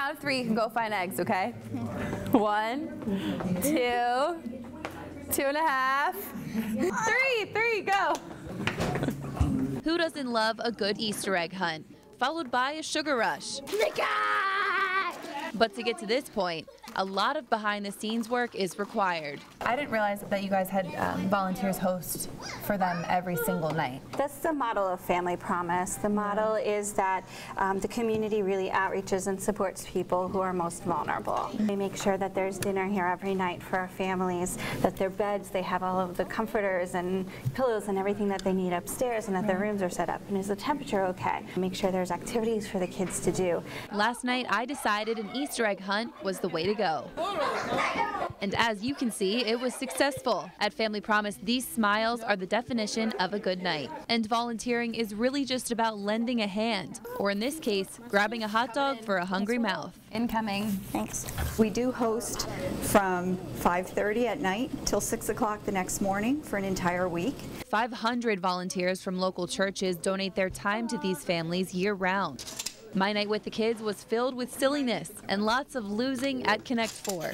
count of 3, you can go find eggs, okay? 1, 2, 2.5, 3, go. Who doesn't love a good Easter egg hunt, followed by a sugar rush? But to get to this point, a lot of behind-the-scenes work is required. I didn't realize that you guys had volunteers host for them every single night. That's the model of Family Promise. The model is that the community really outreaches and supports people who are most vulnerable. We make sure that there's dinner here every night for our families, that their beds, they have all of the comforters and pillows and everything that they need upstairs, and that their rooms are set up. And is the temperature okay? Make sure there's activities for the kids to do. Last night, I decided an Easter egg hunt was the way to go. And as you can see, it was successful. At Family Promise, these smiles are the definition of a good night. And volunteering is really just about lending a hand, or in this case, grabbing a hot dog for a hungry mouth. Incoming. Thanks. We do host from 5:30 at night till 6 o'clock the next morning for an entire week. 500 volunteers from local churches donate their time to these families year-round. My night with the kids was filled with silliness and lots of losing at Connect 4.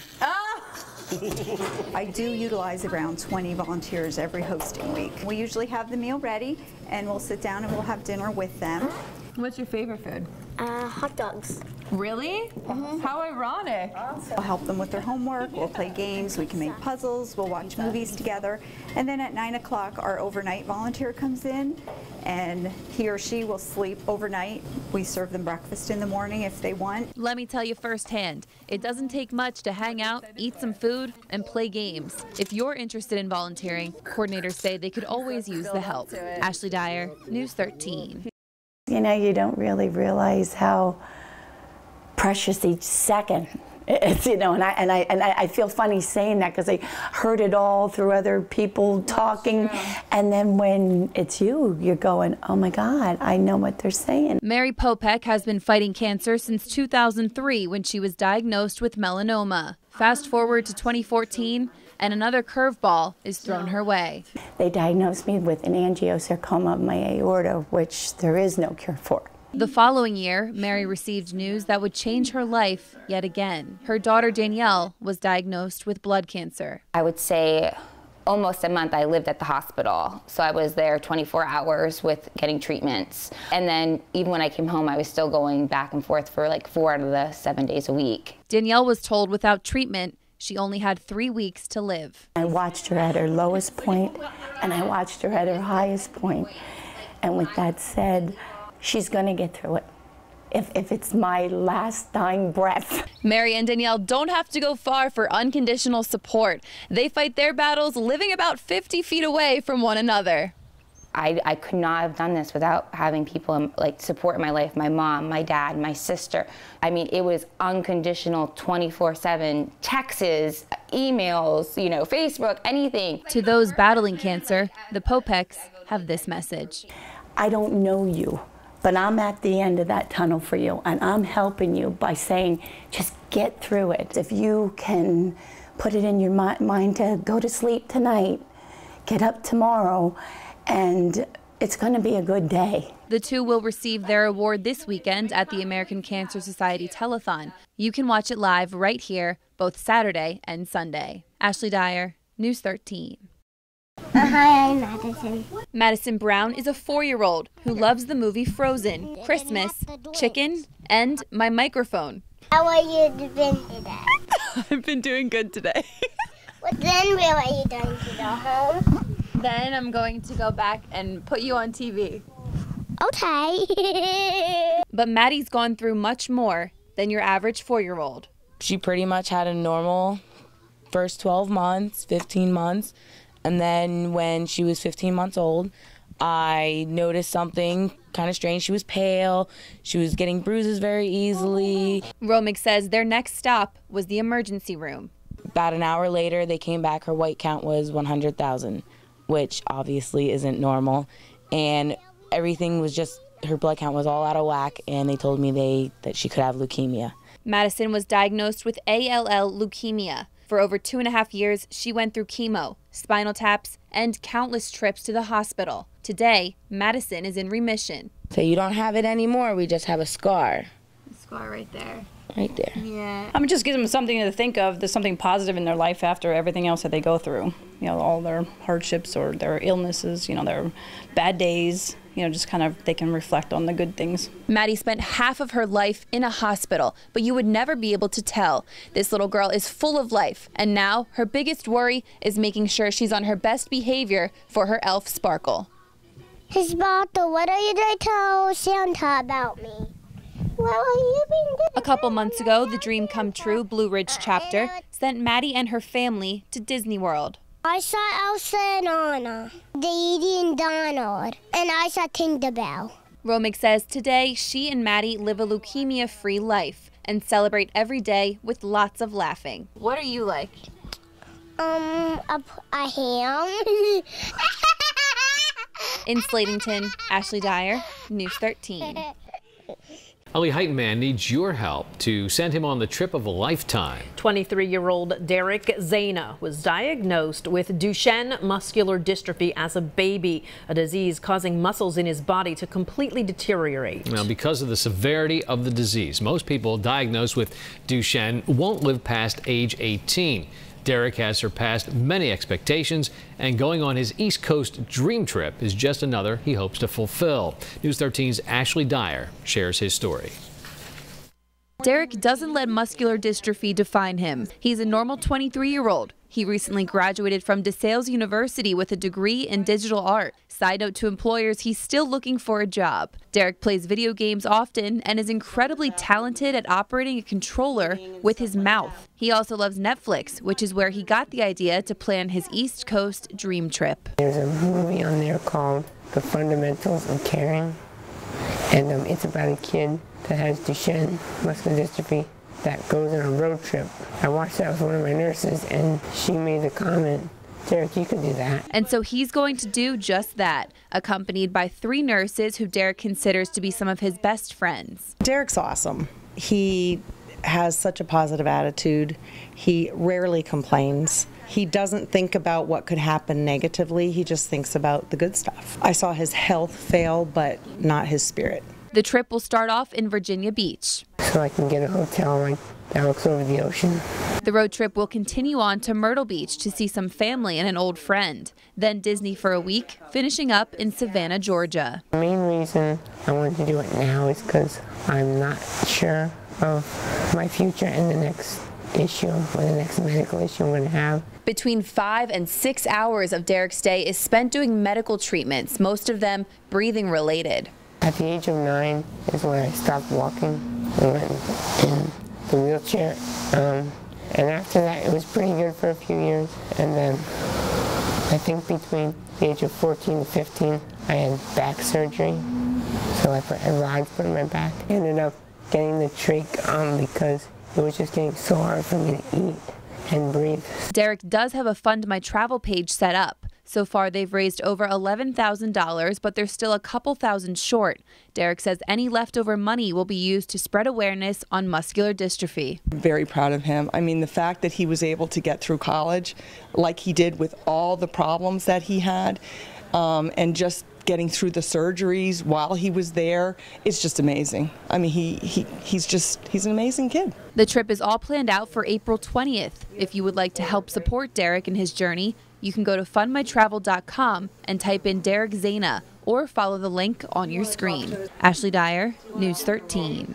I do utilize around 20 volunteers every hosting week. We usually have the meal ready, and we'll sit down and we'll have dinner with them. What's your favorite food? Hot dogs. Really? How ironic. We'll help them with their homework, we'll play games, we can make puzzles, we'll watch movies together. And then at 9 o'clock, our overnight volunteer comes in, and he or she will sleep overnight. We serve them breakfast in the morning if they want. Let me tell you firsthand, it doesn't take much to hang out, eat some food, and play games. If you're interested in volunteering, coordinators say they could always use the help. Ashley Dyer, News 13. You know, you don't really realize how precious each second is, you know, and I feel funny saying that because I heard it all through other people talking, and then when it's you, you're going, oh my God, I know what they're saying. Mary Popek has been fighting cancer since 2003 when she was diagnosed with melanoma. Fast forward to 2014, and another curveball is thrown her way. They diagnosed me with an angiosarcoma of my aorta, which there is no cure for. The following year, Mary received news that would change her life yet again. Her daughter Danielle was diagnosed with blood cancer. I would say almost a month I lived at the hospital. So I was there 24 hours with getting treatments. And then even when I came home, I was still going back and forth for like 4 out of the 7 days a week. Danielle was told without treatment, she only had 3 weeks to live. I watched her at her lowest point, and I watched her at her highest point. And with that said, she's going to get through it, if it's my last dying breath. Mary and Danielle don't have to go far for unconditional support. They fight their battles living about 50 feet away from one another. I could not have done this without having people like support in my life, my mom, my dad, my sister. I mean, it was unconditional 24/7 texts, emails, you know, Facebook, anything. To those battling cancer, the Popeks have this message. I don't know you, but I'm at the end of that tunnel for you, and I'm helping you by saying, just get through it. If you can put it in your mind to go to sleep tonight, get up tomorrow, and it's going to be a good day. The two will receive their award this weekend at the American Cancer Society Telethon. You can watch it live right here, both Saturday and Sunday. Ashley Dyer, News 13. Hi, I'm Madison. Madison Brown is a 4-year-old who loves the movie Frozen, Christmas, chicken, and my microphone. How are you doing today? I've been doing good today. Then where are you going to go home? Then I'm going to go back and put you on TV. Okay. But Maddie's gone through much more than your average 4-year-old. She pretty much had a normal first 12 months, 15 months. And then when she was 15 months old, I noticed something kind of strange. She was pale. She was getting bruises very easily. Romig says their next stop was the emergency room. About an hour later, they came back. Her white count was 100,000, which obviously isn't normal. And everything was just, her blood count was all out of whack, and they told me that she could have leukemia. Madison was diagnosed with ALL leukemia. For over 2.5 years, she went through chemo, spinal taps, and countless trips to the hospital. Today, Madison is in remission. So you don't have it anymore, we just have a scar. scar right there. Right there. Yeah. I mean, just gives them something to think of. There's something positive in their life after everything else that they go through. You know, all their hardships or their illnesses, you know, their bad days, you know, just kind of they can reflect on the good things. Maddie spent half of her life in a hospital, but you would never be able to tell. This little girl is full of life, and now her biggest worry is making sure she's on her best behavior for her elf Sparkle. Hey, Sparkle, what are you going to tell Santa about me? What are you being A couple months ago, the Dream Come True Blue Ridge chapter sent Maddie and her family to Disney World. I saw Elsa and Anna, Daisy and Donald, and I saw Tinkerbell. Romick says today she and Maddie live a leukemia-free life and celebrate every day with lots of laughing. What are you like? A ham. In Slatington, Ashley Dyer, News 13. Ali Heitenman needs your help to send him on the trip of a lifetime. 23-year-old Derek Zana was diagnosed with Duchenne muscular dystrophy as a baby, a disease causing muscles in his body to completely deteriorate. Now, because of the severity of the disease, most people diagnosed with Duchenne won't live past age 18. Derek has surpassed many expectations, and going on his East Coast dream trip is just another he hopes to fulfill. News 13's Ashley Dyer shares his story. Derek doesn't let muscular dystrophy define him. He's a normal 23-year-old. He recently graduated from DeSales University with a degree in digital art. Side note to employers, he's still looking for a job. Derek plays video games often and is incredibly talented at operating a controller with his mouth. He also loves Netflix, which is where he got the idea to plan his East Coast dream trip. There's a movie on there called The Fundamentals of Caring, and it's about a kid that has Duchenne muscular dystrophy that goes on a road trip. I watched that with one of my nurses, and she made the comment, Derek, you could do that. And so he's going to do just that, accompanied by 3 nurses who Derek considers to be some of his best friends. Derek's awesome. He has such a positive attitude. He rarely complains. He doesn't think about what could happen negatively. He just thinks about the good stuff. I saw his health fail, but not his spirit. The trip will start off in Virginia Beach. So I can get a hotel like that looks over the ocean. The road trip will continue on to Myrtle Beach to see some family and an old friend. Then Disney for a week, finishing up in Savannah, Georgia. The main reason I wanted to do it now is because I'm not sure of my future in the next issue or the next medical issue I'm going to have. Between 5 and 6 hours of Derek's day is spent doing medical treatments, most of them breathing related. At the age of 9 is when I stopped walking and went in the wheelchair. And after that, it was pretty good for a few years. And then I think between the age of 14 to 15, I had back surgery. So I had rods put in my back. I ended up getting the trach on because it was just getting so hard for me to eat and breathe. Derek does have a Fund My Travel page set up. So far, they've raised over $11,000, but they're still a couple thousand short. Derek says any leftover money will be used to spread awareness on muscular dystrophy. I'm very proud of him. I mean, the fact that he was able to get through college like he did with all the problems that he had, and just getting through the surgeries while he was there, it's just amazing. I mean, he's an amazing kid. The trip is all planned out for April 20th. If you would like to help support Derek in his journey, you can go to fundmytravel.com and type in Derek Zana or follow the link on your screen. Ashley Dyer, News 13.